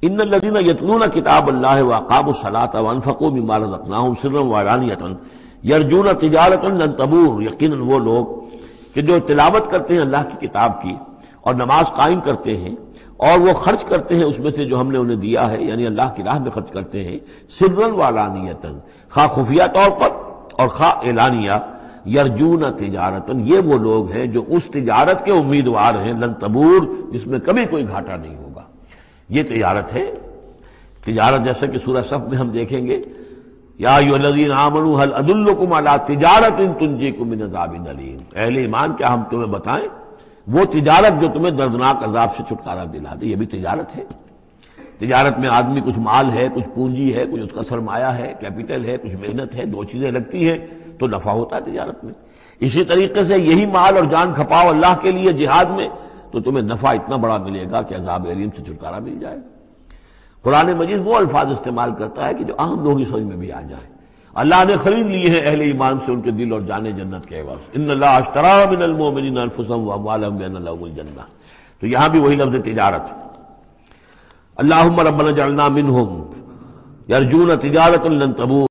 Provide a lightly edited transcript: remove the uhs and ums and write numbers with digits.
ان الذین یتلون کتاب اللہ واقاموا الصلاۃ وانفقوا مما رزقناہم سرا وعلانیۃ یرجون تجارۃ لن تبور، یقیناً وہ لوگ کہ جو تلاوت کرتے ہیں اللہ کی کتاب کی اور نماز قائم کرتے ہیں اور وہ خرچ کرتے ہیں اس میں سے جو ہم نے انہیں دیا ہے، یعنی اللہ کی راہ میں خرچ کرتے ہیں، سرا وعلانیۃ، خواہ خفیہ طور پر اور خواہ اعلانیہ، یرجون تجارت، یہ وہ لوگ ہیں جو اس تجارت کے امیدوار ہیں لن تبور، جس میں کبھی کوئی گھاٹا نہیں ہوگا۔ یہ تجارت ہے، تجارت جیسا کہ سورہ صف میں ہم دیکھیں گے، یا ایھا الذین آمنوا هل ادلکم علی تجارت تنجیکم من عذاب الیم، اہل ایمان کیا ہم تمہیں بتائیں وہ تجارت جو تمہیں دردناک عذاب سے چھٹکارا دلا دے۔ یہ بھی تجارت ہے۔ تجارت میں آدمی کچھ مال ہے، کچھ پونجی ہے، کچھ اس کا سرمایہ ہے، کیپٹل ہے، کچھ محنت ہے، دو چیزیں لگتی ہیں تو نفع ہوتا ہے تجارت میں۔ اسی طریقے سے یہی مال اور جان کھپاؤ اللہ کے لیے جہاد میں تو تمہیں نفع اتنا بڑا ملے گا کہ عذاب الیم سے چھٹکارا مل جائے گا۔ قرآن مجید وہ الفاظ استعمال کرتا ہے کہ جو عام لوگوں کی سمجھ میں بھی آ جائے۔ اللہ نے خرید لیے ہیں اہل ایمان سے ان کے دل اور جانیں جنت کے عوض، ان اللہ اشتری من المؤمنین انفسهم واموالهم بان لهم الجنہ، تو یہاں بھی وہی لفظ تجارت۔ اللہم ربنا اجعلنا منہم یرجون تجارۃ لن تبور۔